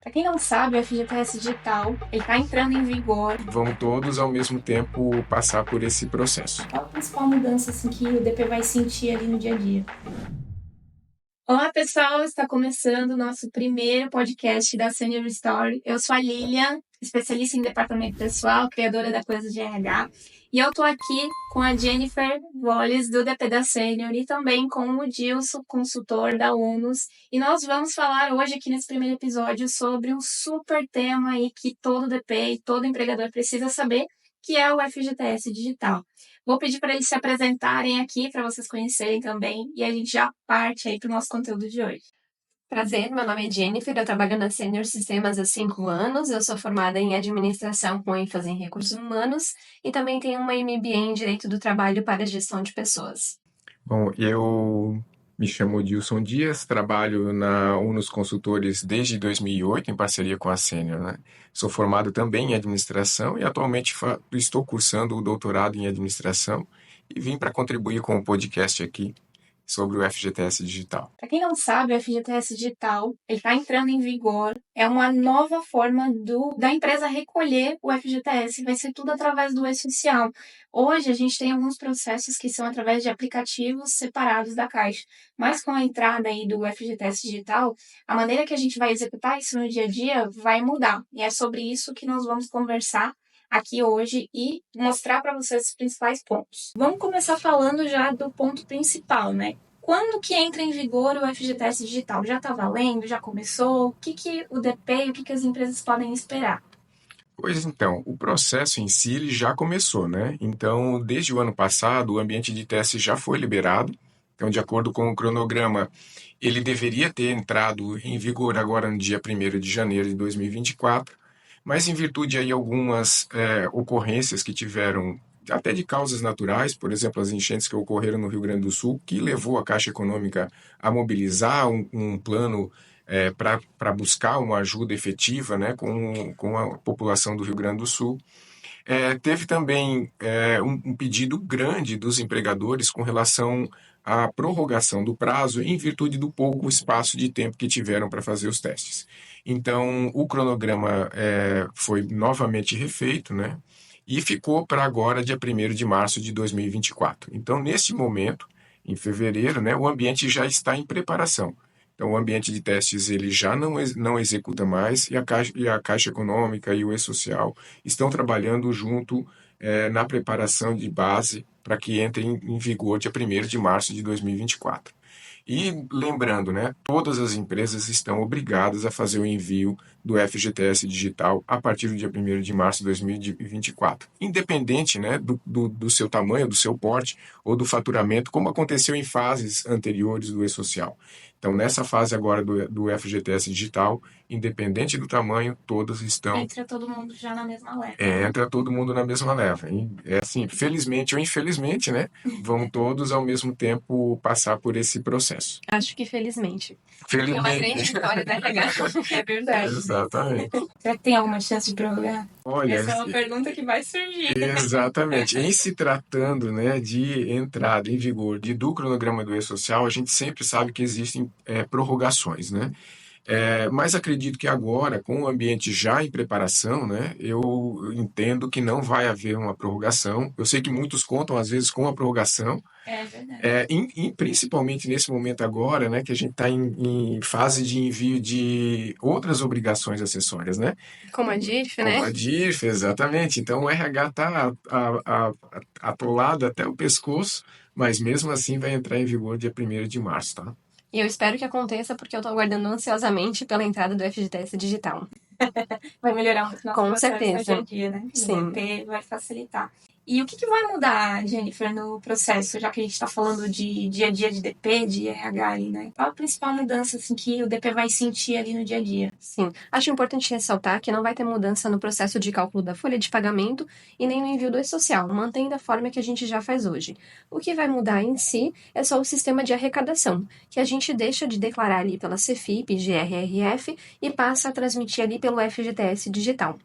Para quem não sabe, o FGTS Digital está entrando em vigor. Vão todos ao mesmo tempo passar por esse processo. Qual a principal mudança assim, que o DP vai sentir ali no dia a dia? Olá, pessoal! Está começando o nosso primeiro podcast da Senior Story. Eu sou a Lilian, especialista em departamento pessoal, criadora da Coisa de RH. E eu estou aqui com a Jennifer Wallace, do DP da Senior, e também com o Dilson, consultor da UNOS. E nós vamos falar hoje aqui nesse primeiro episódio sobre um super tema aí que todo DP e todo empregador precisa saber, que é o FGTS Digital. Vou pedir para eles se apresentarem aqui, para vocês conhecerem também, e a gente já parte aí para o nosso conteúdo de hoje. Prazer, meu nome é Jennifer, eu trabalho na Senior Sistemas há 5 anos, eu sou formada em Administração com ênfase em Recursos Humanos e também tenho uma MBA em Direito do Trabalho para Gestão de Pessoas. Bom, eu me chamo Dilson Dias, trabalho na Unos Consultores desde 2008, em parceria com a Senior, né? Sou formado também em administração e atualmente estou cursando o doutorado em administração e vim para contribuir com o podcast aqui sobre o FGTS Digital. Para quem não sabe, o FGTS Digital está entrando em vigor. É uma nova forma da empresa recolher o FGTS. Vai ser tudo através do e-social. Hoje, a gente tem alguns processos que são através de aplicativos separados da Caixa. Mas com a entrada aí do FGTS Digital, a maneira que a gente vai executar isso no dia a dia vai mudar. E é sobre isso que nós vamos conversar aqui hoje e mostrar para vocês os principais pontos. Vamos começar falando já do ponto principal, né? Quando que entra em vigor o FGTS Digital? Já está valendo? Já começou? O que o DP e o que as empresas podem esperar? Pois então, o processo em si ele já começou, né? Então, desde o ano passado, o ambiente de teste já foi liberado. Então, de acordo com o cronograma, ele deveria ter entrado em vigor agora no dia 1º de janeiro de 2024, mas em virtude aí algumas ocorrências que tiveram, até de causas naturais, por exemplo, as enchentes que ocorreram no Rio Grande do Sul, que levou a Caixa Econômica a mobilizar um plano para buscar uma ajuda efetiva, né, com a população do Rio Grande do Sul. Teve também um pedido grande dos empregadores com relação à prorrogação do prazo em virtude do pouco espaço de tempo que tiveram para fazer os testes. Então, o cronograma foi novamente refeito, né, e ficou para agora, dia 1º de março de 2024. Então, nesse momento, em fevereiro, né, o ambiente já está em preparação. Então, o ambiente de testes ele já não executa mais e a Caixa Econômica e o E-Social estão trabalhando junto na preparação de base para que entre em vigor dia 1º de março de 2024. E lembrando, né, todas as empresas estão obrigadas a fazer o envio do FGTS Digital a partir do dia 1º de março de 2024. Independente, né, do seu tamanho, do seu porte ou do faturamento, como aconteceu em fases anteriores do E-Social. Então, nessa fase agora do FGTS Digital, independente do tamanho, todas estão... Entra todo mundo já na mesma leva. Entra todo mundo na mesma leva. É assim, felizmente ou infelizmente, né? Vão todos ao mesmo tempo passar por esse processo. Acho que felizmente. Felizmente. É uma grande vitória da RH. É verdade. Exatamente. Será que tem alguma chance de prorrogar? Olha, Essa é uma pergunta que vai surgir. exatamente. Em se tratando, né, de entrada em vigor do cronograma do E-Social, a gente sempre sabe que existem prorrogações, né? Mas acredito que agora, com o ambiente já em preparação, né, eu entendo que não vai haver uma prorrogação. Eu sei que muitos contam, às vezes, com a prorrogação, É verdade. principalmente nesse momento agora, né, que a gente está em fase de envio de outras obrigações acessórias, né? Como a DIF, né? Como a DIF, exatamente. Então o RH está atolado até o pescoço, mas mesmo assim vai entrar em vigor dia 1º de março, tá? E eu espero que aconteça porque eu estou aguardando ansiosamente pela entrada do FGTS Digital. Vai melhorar muito nosso Com processo certeza. no dia a dia, né? Sim. O DP vai facilitar. E o que vai mudar, Jennifer, no processo, já que a gente está falando de dia a dia de DP, de RH ali, né? Qual a principal mudança assim, que o DP vai sentir ali no dia a dia? Sim, acho importante ressaltar que não vai ter mudança no processo de cálculo da folha de pagamento e nem no envio do E-Social, mantendo a forma que a gente já faz hoje. O que vai mudar em si é só o sistema de arrecadação, que a gente deixa de declarar ali pela CEFIP, GRRF e passa a transmitir ali pelo FGTS Digital.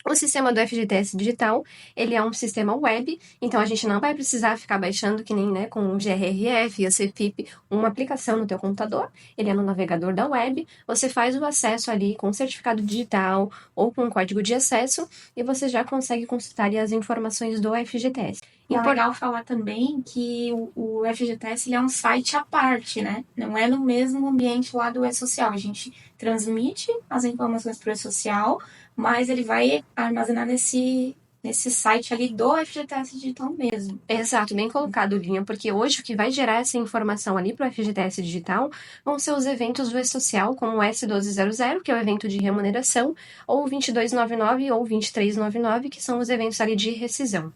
O sistema do FGTS Digital, ele é um sistema web, então a gente não vai precisar ficar baixando que nem, né, com o GRRF e a CFIP, uma aplicação no teu computador, ele é no navegador da web, você faz o acesso ali com certificado digital ou com código de acesso e você já consegue consultar ali as informações do FGTS. E é legal falar também que o FGTS ele é um site à parte, né? Não é no mesmo ambiente lá do E-Social. A gente transmite as informações para o E-Social, mas ele vai armazenar nesse site ali do FGTS Digital mesmo. Exato, bem colocado, Linha, porque hoje o que vai gerar essa informação ali para o FGTS Digital vão ser os eventos do E-Social, como o S1200, que é o evento de remuneração, ou o 2299 ou 2399, que são os eventos ali de rescisão.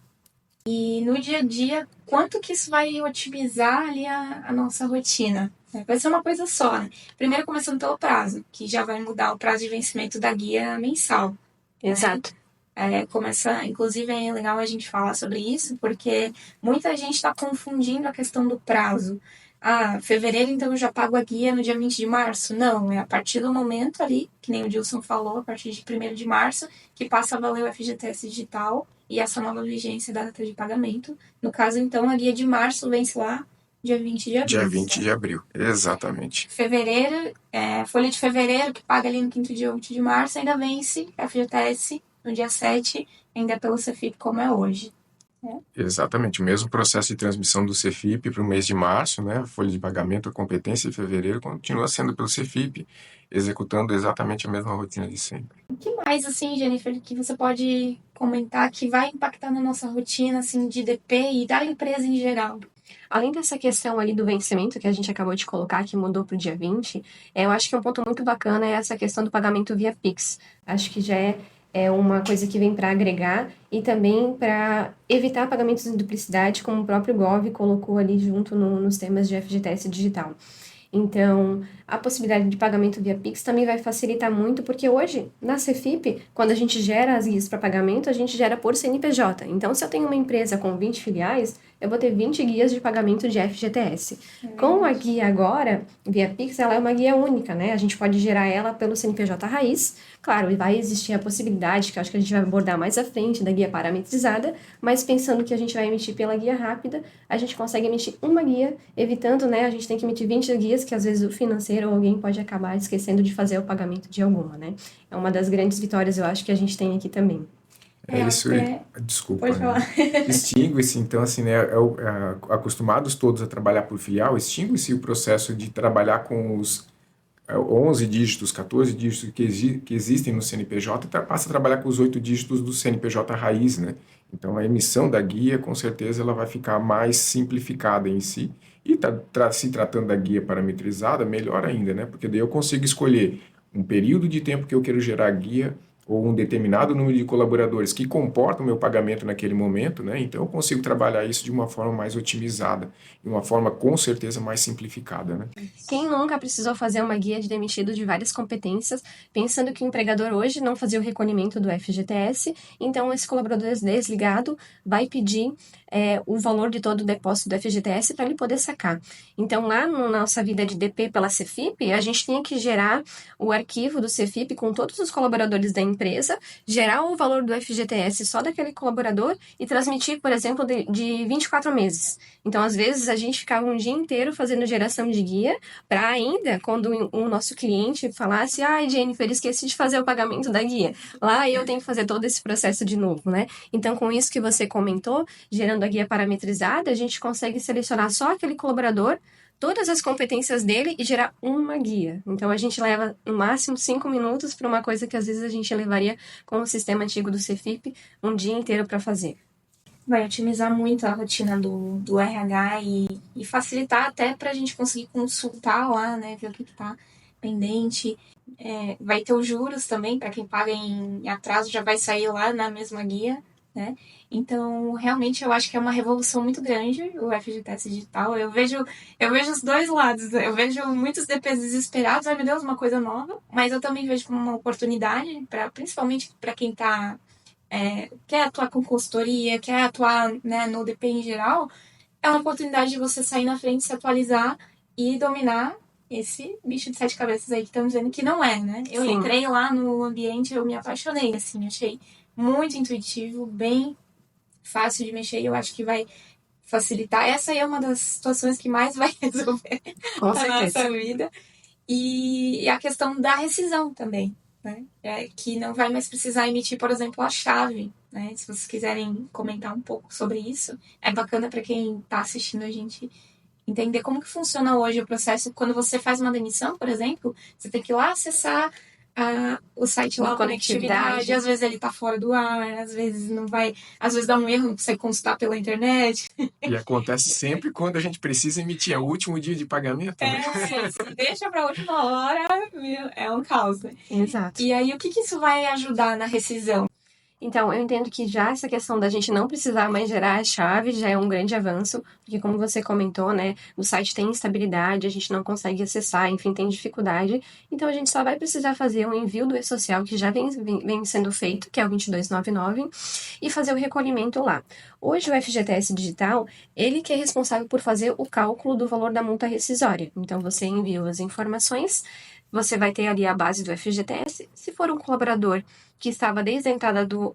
E no dia a dia, quanto que isso vai otimizar ali a nossa rotina? Vai ser uma coisa só, né? Primeiro começando pelo prazo, que já vai mudar o prazo de vencimento da guia mensal. Exato. Inclusive é legal a gente falar sobre isso, porque muita gente está confundindo a questão do prazo. Ah, fevereiro, então eu já pago a guia no dia 20 de março? Não, é a partir do momento ali, que nem o Dilson falou, a partir de 1º de março, que passa a valer o FGTS digital e essa nova vigência da data de pagamento. No caso, então, a guia de março vence lá dia 20 de abril. Dia 20 de abril, exatamente. Fevereiro, folha de fevereiro, que paga ali no 5º dia 8 de março, ainda vence FGTS no dia 7, ainda pelo CFIP, como é hoje. Exatamente, o mesmo processo de transmissão do CFIP para o mês de março, né? A folha de pagamento, a competência de fevereiro continua sendo pelo CFIP, executando exatamente a mesma rotina de sempre. O que mais, assim, Jennifer, que você pode comentar que vai impactar na nossa rotina, assim, de DP e da empresa em geral? Além dessa questão ali do vencimento que a gente acabou de colocar, que mudou para o dia 20, eu acho que um ponto muito bacana é essa questão do pagamento via Pix. Acho que já é uma coisa que vem para agregar e também para evitar pagamentos em duplicidade, como o próprio Gov colocou ali junto nos temas de FGTS digital. Então, a possibilidade de pagamento via Pix também vai facilitar muito, porque hoje, na CFIP, quando a gente gera as guias para pagamento, a gente gera por CNPJ. Então, se eu tenho uma empresa com 20 filiais, eu vou ter 20 guias de pagamento de FGTS. Com a guia agora, via Pix, ela é uma guia única, né? A gente pode gerar ela pelo CNPJ raiz. Claro, vai existir a possibilidade, que eu acho que a gente vai abordar mais à frente, da guia parametrizada, mas pensando que a gente vai emitir pela guia rápida, a gente consegue emitir uma guia, evitando, né? A gente tem que emitir 20 guias, que às vezes o financeiro ou alguém pode acabar esquecendo de fazer o pagamento de alguma, né? É uma das grandes vitórias, eu acho, que a gente tem aqui também. Isso, desculpa, pode falar. Extingue-se, então, assim, né, acostumados todos a trabalhar por filial, extingue-se o processo de trabalhar com os 11 dígitos, 14 dígitos que existem no CNPJ e passa a trabalhar com os 8 dígitos do CNPJ raiz, né? Então, a emissão da guia, com certeza, ela vai ficar mais simplificada em si. E se tratando da guia parametrizada, melhor ainda, né? Porque daí eu consigo escolher um período de tempo que eu quero gerar a guia, ou um determinado número de colaboradores que comportam o meu pagamento naquele momento, né? Então eu consigo trabalhar isso de uma forma mais otimizada, de uma forma com certeza mais simplificada, né? Quem nunca precisou fazer uma guia de demitido de várias competências, pensando que o empregador hoje não fazia o recolhimento do FGTS, então esse colaborador desligado vai pedir o valor de todo o depósito do FGTS para ele poder sacar. Então, lá na nossa vida de DP pela CFIP, a gente tinha que gerar o arquivo do CFIP com todos os colaboradores da empresa, gerar o valor do FGTS só daquele colaborador e transmitir, por exemplo, de 24 meses. Então, às vezes, a gente ficava um dia inteiro fazendo geração de guia para ainda, quando o nosso cliente falasse, ai, Jennifer, esqueci de fazer o pagamento da guia. Lá eu tenho que fazer todo esse processo de novo, né? Então, com isso que você comentou, gerando a guia parametrizada, a gente consegue selecionar só aquele colaborador, todas as competências dele e gerar uma guia. Então, a gente leva, no máximo, 5 minutos para uma coisa que, às vezes, a gente levaria com o sistema antigo do CFIP um dia inteiro para fazer. Vai otimizar muito a rotina do RH e facilitar até para a gente conseguir consultar lá, né, ver o que está pendente. Vai ter os juros também, para quem paga em atraso já vai sair lá na mesma guia, né? Então, realmente, eu acho que é uma revolução muito grande o FGTS digital. Eu vejo os dois lados. Eu vejo muitos DPs desesperados, ai meu Deus, uma coisa nova. Mas eu também vejo como uma oportunidade, principalmente para quem quer atuar com consultoria, quer atuar, né, no DP em geral. É uma oportunidade de você sair na frente, se atualizar e dominar esse bicho de 7 cabeças aí que estão dizendo que não é, né? Eu Sim. entrei lá no ambiente, eu me apaixonei, assim, achei muito intuitivo, bem fácil de mexer e eu acho que vai facilitar. Essa aí é uma das situações que mais vai resolver Com a certeza. nossa vida. E a questão da rescisão também, né? Que não vai mais precisar emitir, por exemplo, a chave, né? Se vocês quiserem comentar um pouco sobre isso, é bacana para quem está assistindo a gente entender como que funciona hoje o processo. Quando você faz uma demissão, por exemplo, você tem que ir lá acessar o site lá, Uma a conectividade. Às vezes ele tá fora do ar, às vezes não vai, às vezes dá um erro, não consegue consultar pela internet. E acontece sempre quando a gente precisa emitir, é o último dia de pagamento, né? Se deixa pra última hora, meu, é um caos, né? Exato. E aí, o que isso vai ajudar na rescisão? Então, eu entendo que já essa questão da gente não precisar mais gerar a chave já é um grande avanço, porque como você comentou, né, o site tem instabilidade, a gente não consegue acessar, enfim, tem dificuldade. Então, a gente só vai precisar fazer um envio do e-social que já vem sendo feito, que é o 2299, e fazer o recolhimento lá. Hoje, o FGTS Digital, ele que é responsável por fazer o cálculo do valor da multa rescisória. Então, você envia as informações, você vai ter ali a base do FGTS. Se for um colaborador que estava desde a entrada do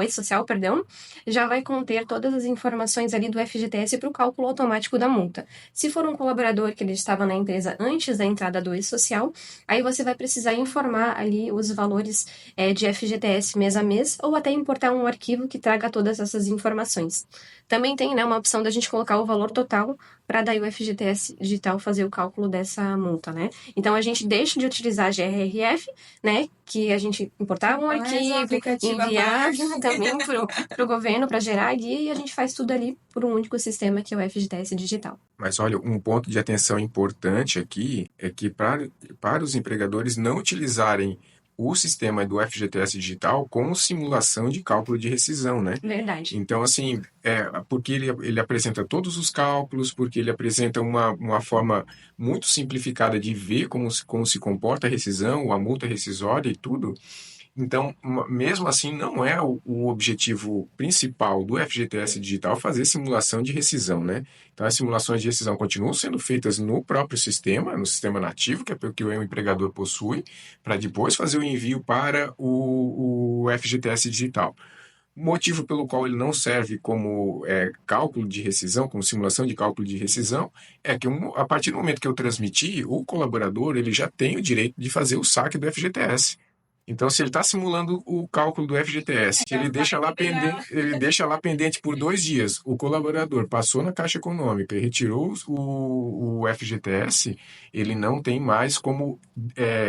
e-social, perdão, já vai conter todas as informações ali do FGTS para o cálculo automático da multa. Se for um colaborador que ele estava na empresa antes da entrada do e-social, aí você vai precisar informar ali os valores de FGTS mês a mês ou até importar um arquivo que traga todas essas informações. Também tem, né, uma opção da gente colocar o valor total para daí o FGTS digital fazer o cálculo dessa multa, né? Então a gente deixa de utilizar a GRRF, né, que a gente importava um arquivo, enviar também para o governo para gerar a guia e a gente faz tudo ali por um único sistema que é o FGTS digital. Mas olha, um ponto de atenção importante aqui é que para os empregadores não utilizarem o sistema do FGTS digital como simulação de cálculo de rescisão, né? Verdade. Então, assim, porque ele apresenta todos os cálculos, porque ele apresenta uma forma muito simplificada de ver como se comporta a rescisão, a multa rescisória e tudo. Então, mesmo assim, não é o objetivo principal do FGTS Digital fazer simulação de rescisão, né? Então, as simulações de rescisão continuam sendo feitas no próprio sistema, no sistema nativo, que é o que o empregador possui, para depois fazer o envio para o FGTS Digital. O motivo pelo qual ele não serve como cálculo de rescisão, como simulação de cálculo de rescisão, é que a partir do momento que eu transmiti, o colaborador ele já tem o direito de fazer o saque do FGTS. Então, se ele está simulando o cálculo do FGTS, ele deixa lá pendente por 2 dias, o colaborador passou na Caixa Econômica e retirou o FGTS, ele não tem mais como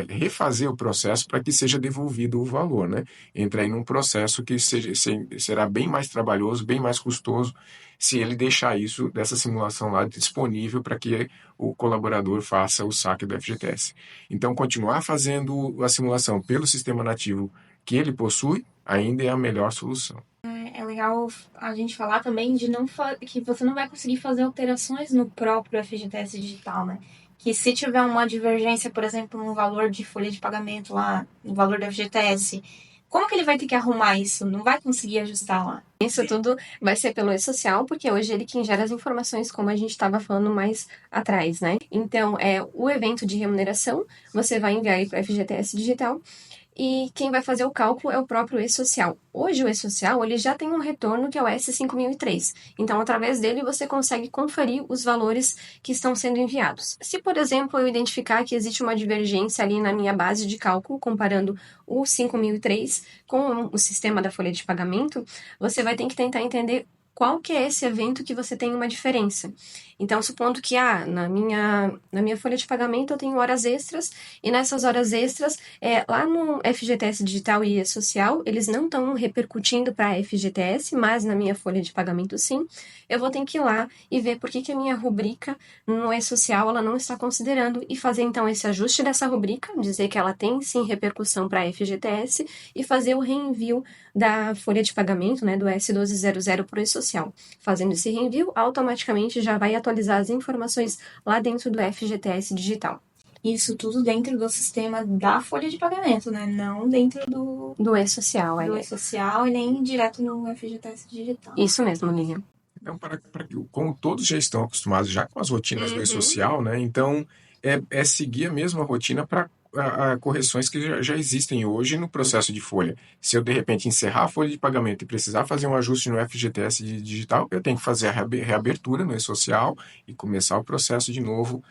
refazer o processo para que seja devolvido o valor, né? Entra aí num processo que será bem mais trabalhoso, bem mais custoso, se ele deixar isso dessa simulação lá disponível para que o colaborador faça o saque do FGTS. Então, continuar fazendo a simulação pelo sistema nativo que ele possui ainda é a melhor solução. É legal a gente falar também de que você não vai conseguir fazer alterações no próprio FGTS digital, né? Que se tiver uma divergência, por exemplo, no valor de folha de pagamento lá, no valor do FGTS, como que ele vai ter que arrumar isso? Não vai conseguir ajustar lá. Isso tudo vai ser pelo e-social, porque hoje ele quem gera as informações, como a gente estava falando mais atrás, né? Então, o evento de remuneração, você vai enviar para o FGTS Digital, e quem vai fazer o cálculo é o próprio e-social. Hoje o e-social ele já tem um retorno que é o S5003. Então, através dele, você consegue conferir os valores que estão sendo enviados. Se, por exemplo, eu identificar que existe uma divergência ali na minha base de cálculo, comparando o 5003 com o sistema da folha de pagamento, você vai ter que tentar entender qual que é esse evento que você tem uma diferença. Então, supondo que na minha folha de pagamento eu tenho horas extras, e nessas horas extras, lá no FGTS Digital e E-Social, eles não estão repercutindo para a FGTS, mas na minha folha de pagamento sim, eu vou ter que ir lá e ver por que a minha rubrica no E-Social ela não está considerando, e fazer então esse ajuste dessa rubrica, dizer que ela tem sim repercussão para a FGTS, e fazer o reenvio da folha de pagamento, né, do S1200 para o E-Social. Fazendo esse reenvio, automaticamente já vai atualizar as informações lá dentro do FGTS Digital. Isso tudo dentro do sistema da folha de pagamento, né? Não dentro do E-Social. Do E-Social e nem direto no FGTS Digital. Isso mesmo, Lilian. Então, como todos já estão acostumados já com as rotinas do E-Social, né? Então, é seguir a mesma rotina para correções que já existem hoje no processo de folha. Se eu, de repente, encerrar a folha de pagamento e precisar fazer um ajuste no FGTS digital, eu tenho que fazer a reabertura no e-social e começar o processo de novo,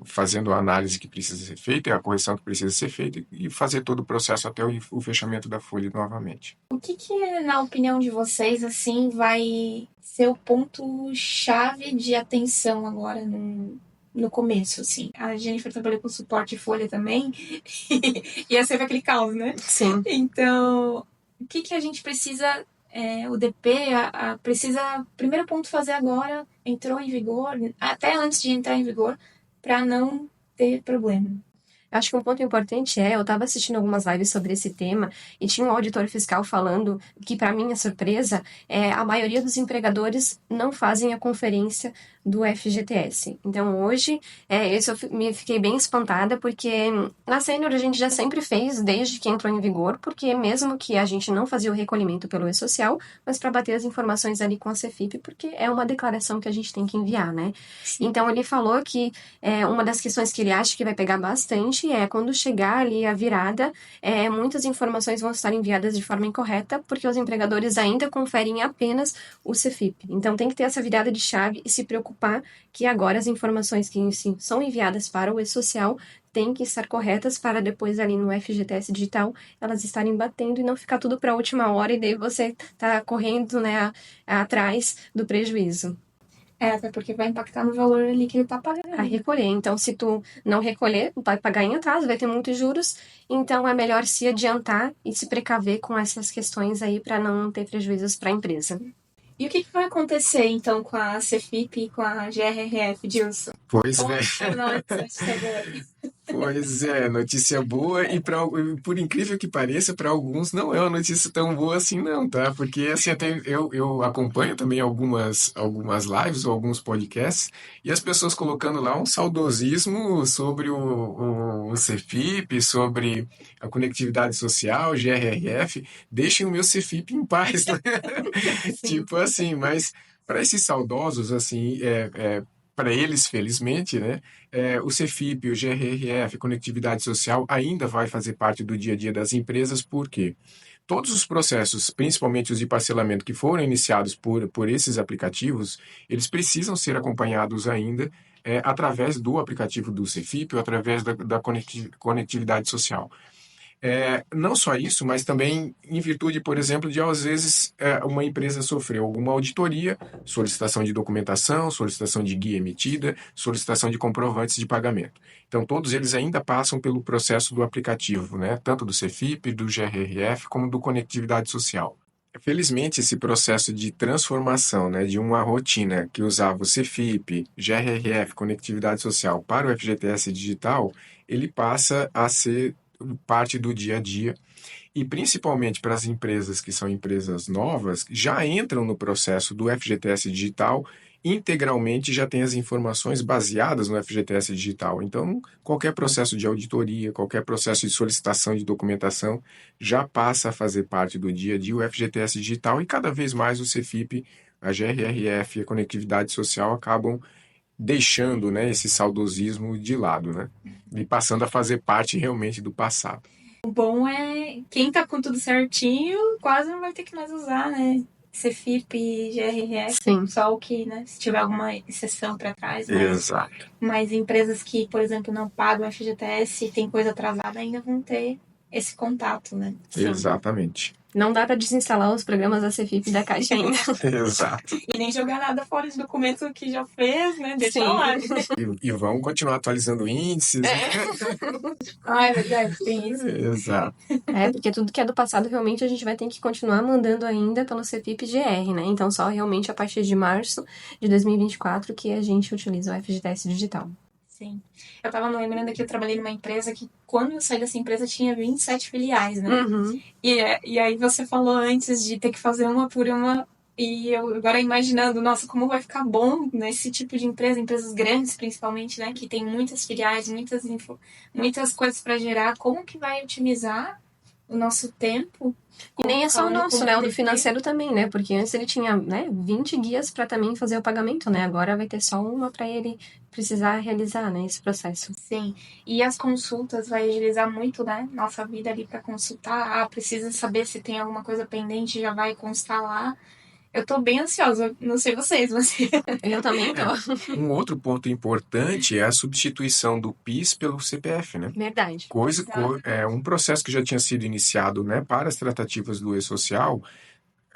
fazendo a análise que precisa ser feita, a correção que precisa ser feita e fazer todo o processo até o fechamento da folha novamente. O que, na opinião de vocês, assim, vai ser o ponto-chave de atenção agora no começo, assim? A Jennifer trabalhou com suporte folha também, e ia ser aquele caos, né? Sim. Então, o que a gente precisa, o DP precisa, primeiro ponto fazer agora, entrou em vigor, até antes de entrar em vigor, para não ter problema. Acho que um ponto importante eu estava assistindo algumas lives sobre esse tema e tinha um auditor fiscal falando que, para minha surpresa, a maioria dos empregadores não fazem a conferência do FGTS. Então, hoje, isso eu fiquei bem espantada, porque na Sênior a gente já sempre fez, desde que entrou em vigor, porque mesmo que a gente não fazia o recolhimento pelo E-Social, mas para bater as informações ali com a Cefip, porque é uma declaração que a gente tem que enviar, né? Então, ele falou que uma das questões que ele acha que vai pegar bastante quando chegar ali a virada, muitas informações vão estar enviadas de forma incorreta, porque os empregadores ainda conferem apenas o Cefip. Então, tem que ter essa virada de chave e se preocupar que agora as informações que sim, são enviadas para o E-Social têm que estar corretas para depois ali no FGTS digital elas estarem batendo e não ficar tudo para a última hora e daí você tá correndo, né, atrás do prejuízo. Até porque vai impactar no valor ali que ele tá pagando. A recolher. Então, se tu não recolher, vai pagar em atraso, vai ter muitos juros. Então, é melhor se adiantar e se precaver com essas questões aí para não ter prejuízos para a empresa. E o que vai acontecer, então, com a Cefip e com a GRRF, Dilson? Pois notícia boa e por incrível que pareça, para alguns não é uma notícia tão boa assim não, tá? Porque assim, até eu acompanho também algumas lives ou alguns podcasts e as pessoas colocando lá um saudosismo sobre o Cefip, sobre a conectividade social, GRRF, deixem o meu Cefip em paz, né? Tipo assim, mas para esses saudosos, assim, para eles, felizmente, né, o Cefip, o GRRF, Conectividade Social, ainda vai fazer parte do dia a dia das empresas, por quê? Todos os processos, principalmente os de parcelamento que foram iniciados por esses aplicativos, eles precisam ser acompanhados ainda através do aplicativo do Cefip ou através da conectividade social. Não só isso, mas também em virtude, por exemplo, de às vezes uma empresa sofreu alguma auditoria, solicitação de documentação, solicitação de guia emitida, solicitação de comprovantes de pagamento. Então, todos eles ainda passam pelo processo do aplicativo, né? Tanto do Cefip, do GRRF, como do Conectividade Social. Felizmente, esse processo de transformação, né, de uma rotina que usava o Cefip, GRRF, Conectividade Social, para o FGTS digital, ele passa a ser parte do dia a dia e principalmente para as empresas que são empresas novas, já entram no processo do FGTS digital integralmente, já tem as informações baseadas no FGTS digital. Então, qualquer processo de auditoria, qualquer processo de solicitação de documentação já passa a fazer parte do dia a dia o FGTS digital e cada vez mais o Cefip, a GRRF e a Conectividade Social acabam deixando, né, esse saudosismo de lado, né, e passando a fazer parte realmente do passado. O bom é quem tá com tudo certinho quase não vai ter que mais usar, né? Cefip e GRRF, Sim. só o que, né? Se tiver alguma exceção para trás. Exato. Mas empresas que, por exemplo, não pagam FGTS e tem coisa atrasada ainda vão ter esse contato, né? Sim. Exatamente. Não dá para desinstalar os programas da Cefip da Caixa ainda. Exato. E nem jogar nada fora de documento que já fez, né? Deixa lá. E vão continuar atualizando índices. É verdade, tem isso. Exato. Porque tudo que é do passado, realmente, a gente vai ter que continuar mandando ainda pelo Cefip GR, né? Então, só realmente a partir de março de 2024 que a gente utiliza o FGTS digital. Sim. Eu tava lembrando que eu trabalhei numa empresa que, quando eu saí dessa empresa, tinha 27 filiais, né? Uhum. E aí você falou antes de ter que fazer uma por uma, e eu agora imaginando, nossa, como vai ficar bom nesse tipo de empresa, empresas grandes principalmente, né? Que tem muitas filiais, muitas coisas para gerar, como que vai otimizar o nosso tempo. E nem é só o colocando nosso, como né? O do dever. financeiro também, né? Porque antes ele tinha, né, 20 guias para também fazer o pagamento, né? Agora vai ter só uma para ele precisar realizar, né, esse processo. Sim, e as consultas vai agilizar muito, né? Nossa vida ali para consultar. Ah, precisa saber se tem alguma coisa pendente, já vai constar lá. Eu tô bem ansiosa, não sei vocês, mas Eu também tô. É. Um outro ponto importante é a substituição do PIS pelo CPF, né? Verdade. exato. Um processo que já tinha sido iniciado, né, para as tratativas do e-social,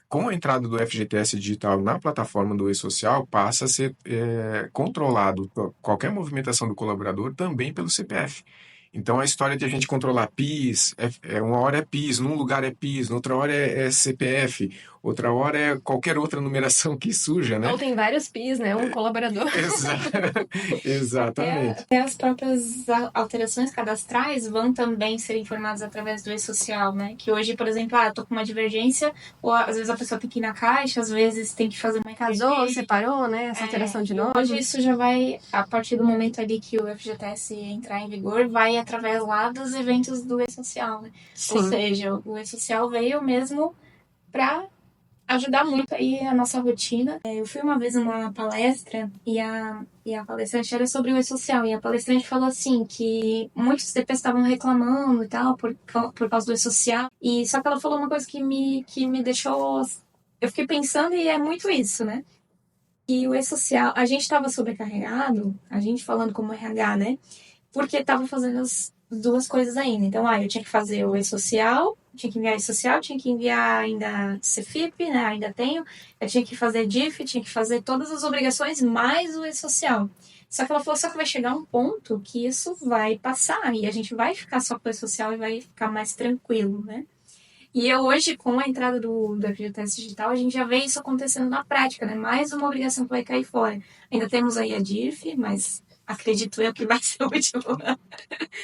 com a entrada do FGTS digital na plataforma do e-social, passa a ser controlado qualquer movimentação do colaborador também pelo CPF. Então, a história de a gente controlar PIS, uma hora é PIS, num lugar é PIS, noutra hora é CPF, outra hora é qualquer outra numeração que surja, né? Ou tem vários PIs, né? Um colaborador. Exa- Exatamente. Até as próprias alterações cadastrais vão também ser informadas através do e-social, né? Que hoje, por exemplo, tô com uma divergência, ou às vezes a pessoa tem que ir na caixa, às vezes tem que fazer uma Casou, EPG. separou, né? Essa alteração de nome. Hoje isso já vai, a partir do momento ali que o FGTS entrar em vigor, vai através lá dos eventos do e-social, né? Ou Sim. seja, o e-social veio mesmo para ajudar muito aí a nossa rotina. Eu fui uma vez numa palestra e a palestrante era sobre o e-social. E a palestrante falou assim que muitos DPs estavam reclamando e tal por causa do e-social. E só que ela falou uma coisa que me deixou... Eu fiquei pensando e é muito isso, né? Que o e-social... A gente estava sobrecarregado, a gente falando como RH, né? Porque estava fazendo as duas coisas ainda. Então, eu tinha que fazer o e-social, tinha que enviar e-social, tinha que enviar ainda CFIP, né? Ainda tenho. Eu tinha que fazer DIF, tinha que fazer todas as obrigações mais o e-social. Só que ela falou, só que vai chegar um ponto que isso vai passar e a gente vai ficar só com o e-social e vai ficar mais tranquilo, né? E eu hoje, com a entrada do FGTS digital, a gente já vê isso acontecendo na prática, né? Mais uma obrigação que vai cair fora. Ainda temos aí a DIF, mas acredito eu que vai ser o último.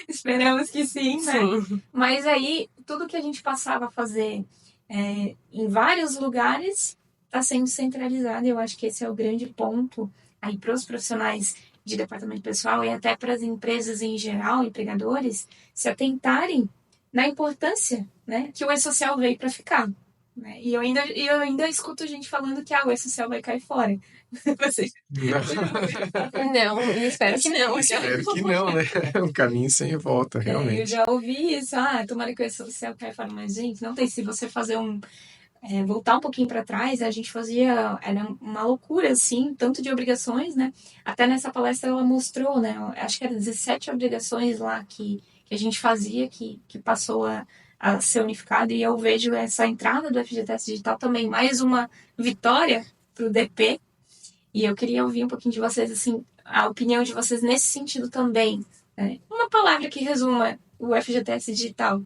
Esperamos que sim, né? Sim. Mas aí, tudo que a gente passava a fazer em vários lugares está sendo centralizado. E eu acho que esse é o grande ponto aí para os profissionais de departamento pessoal e até para as empresas em geral, empregadores, se atentarem na importância, né, que o e-social veio para ficar. Né? E eu ainda escuto gente falando que o e-social vai cair fora. Vocês... Não, espero que não. Espero que não, né? É um caminho sem volta, Eu realmente. já ouvi isso, tomara que o e-social caia fora, mas gente, não tem, se você fazer voltar um pouquinho para trás, a gente fazia, era uma loucura, assim, tanto de obrigações, né? Até nessa palestra ela mostrou, né? Acho que eram 17 obrigações lá que a gente fazia, que passou a ser unificado, e eu vejo essa entrada do FGTS Digital também mais uma vitória para o DP, e eu queria ouvir um pouquinho de vocês, assim, a opinião de vocês nesse sentido também. Né? Uma palavra que resuma o FGTS Digital.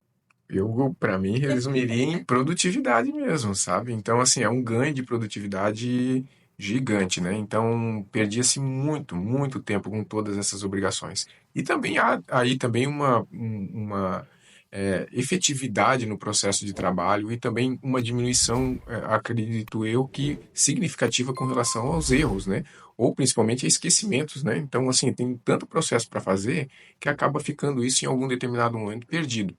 Para mim, resumiria em produtividade mesmo, sabe? Então, assim, é um ganho de produtividade gigante, né? Então, perdia-se muito, muito tempo com todas essas obrigações. E também há aí também uma efetividade no processo de trabalho e também uma diminuição, acredito eu, que significativa com relação aos erros, né? Ou principalmente a esquecimentos, né? Então, assim, tem tanto processo para fazer que acaba ficando isso em algum determinado momento perdido.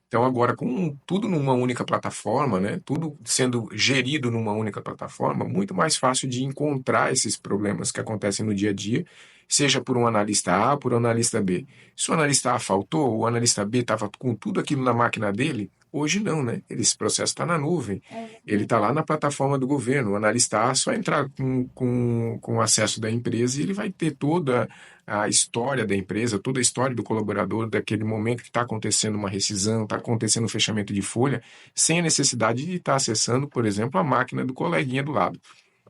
Então, agora, com tudo numa única plataforma, né, tudo sendo gerido numa única plataforma, muito mais fácil de encontrar esses problemas que acontecem no dia a dia, seja por um analista A, por um analista B. Se o analista A faltou, o analista B estava com tudo aquilo na máquina dele, hoje não, né? Esse processo está na nuvem, ele está lá na plataforma do governo. O analista A só entrar com o acesso da empresa e ele vai ter toda a história da empresa, toda a história do colaborador, daquele momento que está acontecendo uma rescisão, está acontecendo um fechamento de folha, sem a necessidade de estar acessando, por exemplo, a máquina do coleguinha do lado.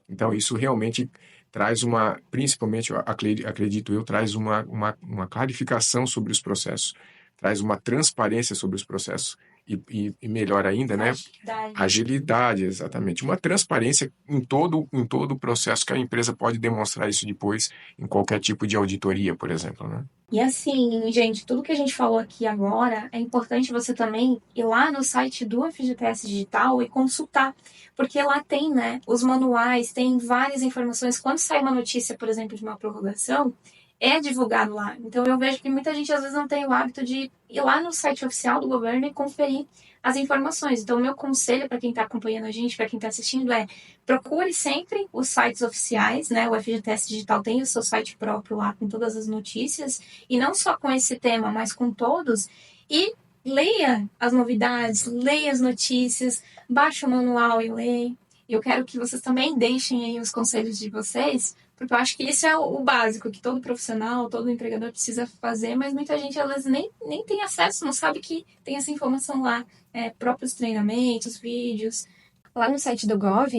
Então, isso realmente traz principalmente, acredito eu, traz uma clarificação sobre os processos, traz uma transparência sobre os processos e melhor ainda, né? Agilidade, exatamente. Uma transparência em todo o processo que a empresa pode demonstrar isso depois em qualquer tipo de auditoria, por exemplo, né? E assim, gente, tudo que a gente falou aqui agora, é importante você também ir lá no site do FGTS Digital e consultar, porque lá tem, né, os manuais, tem várias informações. Quando sai uma notícia, por exemplo, de uma prorrogação, é divulgado lá. Então eu vejo que muita gente às vezes não tem o hábito de ir lá no site oficial do governo e conferir as informações. Então o meu conselho para quem está acompanhando a gente, para quem está assistindo é: procure sempre os sites oficiais, né? O FGTS Digital tem o seu site próprio lá com todas as notícias, e não só com esse tema, mas com todos, e leia as novidades, leia as notícias, baixe o manual e leia. Eu quero que vocês também deixem aí os conselhos de vocês, porque eu acho que isso é o básico que todo profissional, todo empregador precisa fazer, mas muita gente às vezes nem tem acesso, não sabe que tem essa informação lá, próprios treinamentos, vídeos. Lá no site do Gov,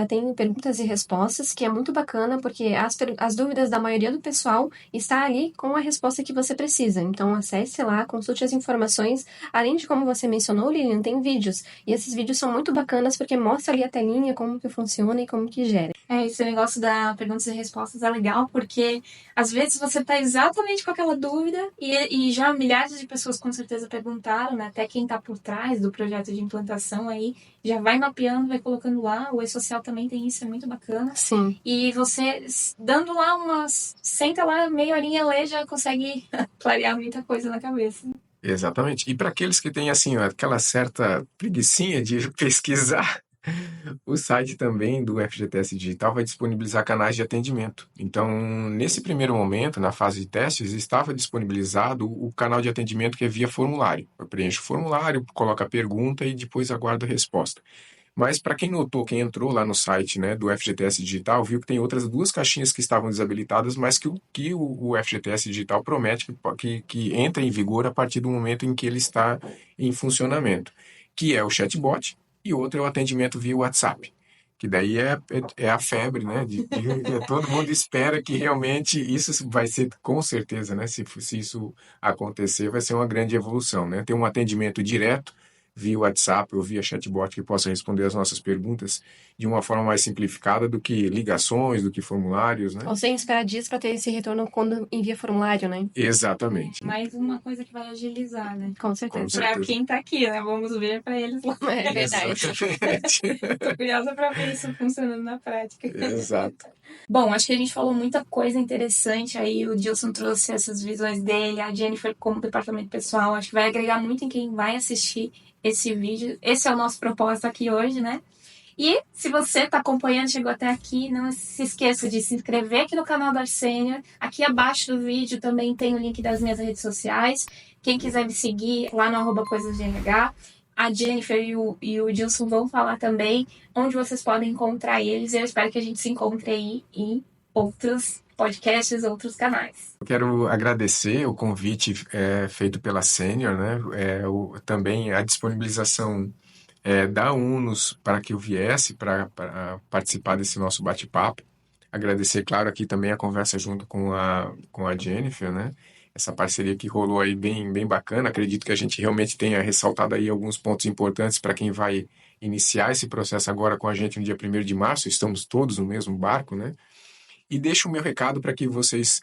tem perguntas e respostas, que é muito bacana, porque as dúvidas da maioria do pessoal está ali com a resposta que você precisa. Então, acesse lá, consulte as informações. Além de, como você mencionou, Lilian, tem vídeos. E esses vídeos são muito bacanas, porque mostra ali a telinha, como que funciona e como que gera. Esse negócio da perguntas e respostas é legal, porque às vezes você está exatamente com aquela dúvida e já milhares de pessoas com certeza perguntaram, né? Até quem está por trás do projeto de implantação aí já vai mapeando, vai colocando lá. O E-Social também tem isso, é muito bacana. Sim. E você, dando lá senta lá, meia horinha, lê, já consegue clarear muita coisa na cabeça. Exatamente. E para aqueles que têm, assim, ó, aquela certa preguicinha de pesquisar, o site também do FGTS Digital vai disponibilizar canais de atendimento. Então, nesse primeiro momento, na fase de testes, estava disponibilizado o canal de atendimento que é via formulário. Eu preencho o formulário, coloco a pergunta e depois aguardo a resposta. Mas para quem notou, quem entrou lá no site, né, do FGTS Digital, viu que tem outras 2 caixinhas que estavam desabilitadas, mas que o FGTS Digital promete que entre em vigor a partir do momento em que ele está em funcionamento, que é o chatbot, e outro é o atendimento via WhatsApp, que daí é a febre, né? Todo mundo espera que realmente isso vai ser, com certeza, né? Se isso acontecer, vai ser uma grande evolução, né? Ter um atendimento direto via WhatsApp ou via chatbot que possa responder as nossas perguntas de uma forma mais simplificada do que ligações, do que formulários, né? Ou sem esperar dias para ter esse retorno quando envia formulário, né? Exatamente. Mais uma coisa que vai agilizar, né? Com certeza. Para quem tá aqui, né? Vamos ver para eles lá. É verdade. Exatamente. Tô curiosa para ver isso funcionando na prática. Exato. Bom, acho que a gente falou muita coisa interessante aí. O Gilson trouxe essas visões dele, a Jennifer como departamento pessoal. Acho que vai agregar muito em quem vai assistir esse vídeo. Esse é o nosso propósito aqui hoje, né? E se você está acompanhando, chegou até aqui, não se esqueça de se inscrever aqui no canal da Sênior. Aqui abaixo do vídeo também tem o link das minhas redes sociais. Quem quiser me seguir lá no @coisasgnh. A Jennifer e o Gilson vão falar também onde vocês podem encontrar eles. Eu espero que a gente se encontre aí em outros podcasts, outros canais. Eu quero agradecer o convite feito pela Sênior, né? Também a disponibilização da UNOS para que eu viesse para participar desse nosso bate-papo. Agradecer, claro, aqui também a conversa junto com a Jennifer, né? Essa parceria que rolou aí bem bacana. Acredito que a gente realmente tenha ressaltado aí alguns pontos importantes para quem vai iniciar esse processo agora com a gente no dia 1º de março. Estamos todos no mesmo barco, né? E deixo o meu recado para que vocês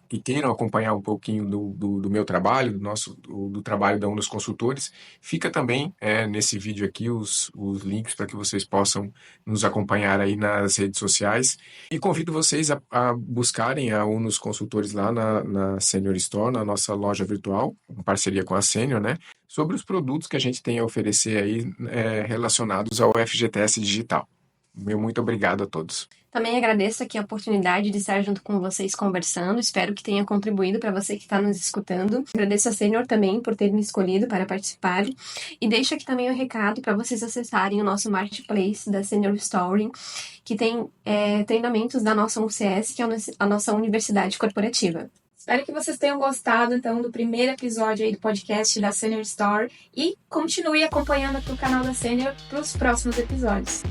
que queiram acompanhar um pouquinho do meu trabalho, do trabalho da UNOS Consultores. Fica também nesse vídeo aqui os links para que vocês possam nos acompanhar aí nas redes sociais. E convido vocês a buscarem a UNOS Consultores lá na Sênior Store, na nossa loja virtual, em parceria com a Sênior, né? Sobre os produtos que a gente tem a oferecer aí relacionados ao FGTS Digital. Meu muito obrigado a todos. Também agradeço aqui a oportunidade de estar junto com vocês conversando. Espero que tenha contribuído para você que está nos escutando. Agradeço a Sênior também por ter me escolhido para participar. E deixo aqui também um recado para vocês acessarem o nosso marketplace da Sênior Story, que tem treinamentos da nossa UCS, que é a nossa universidade corporativa. Espero que vocês tenham gostado, então, do primeiro episódio aí do podcast da Sênior Store e continue acompanhando aqui o canal da Sênior para os próximos episódios.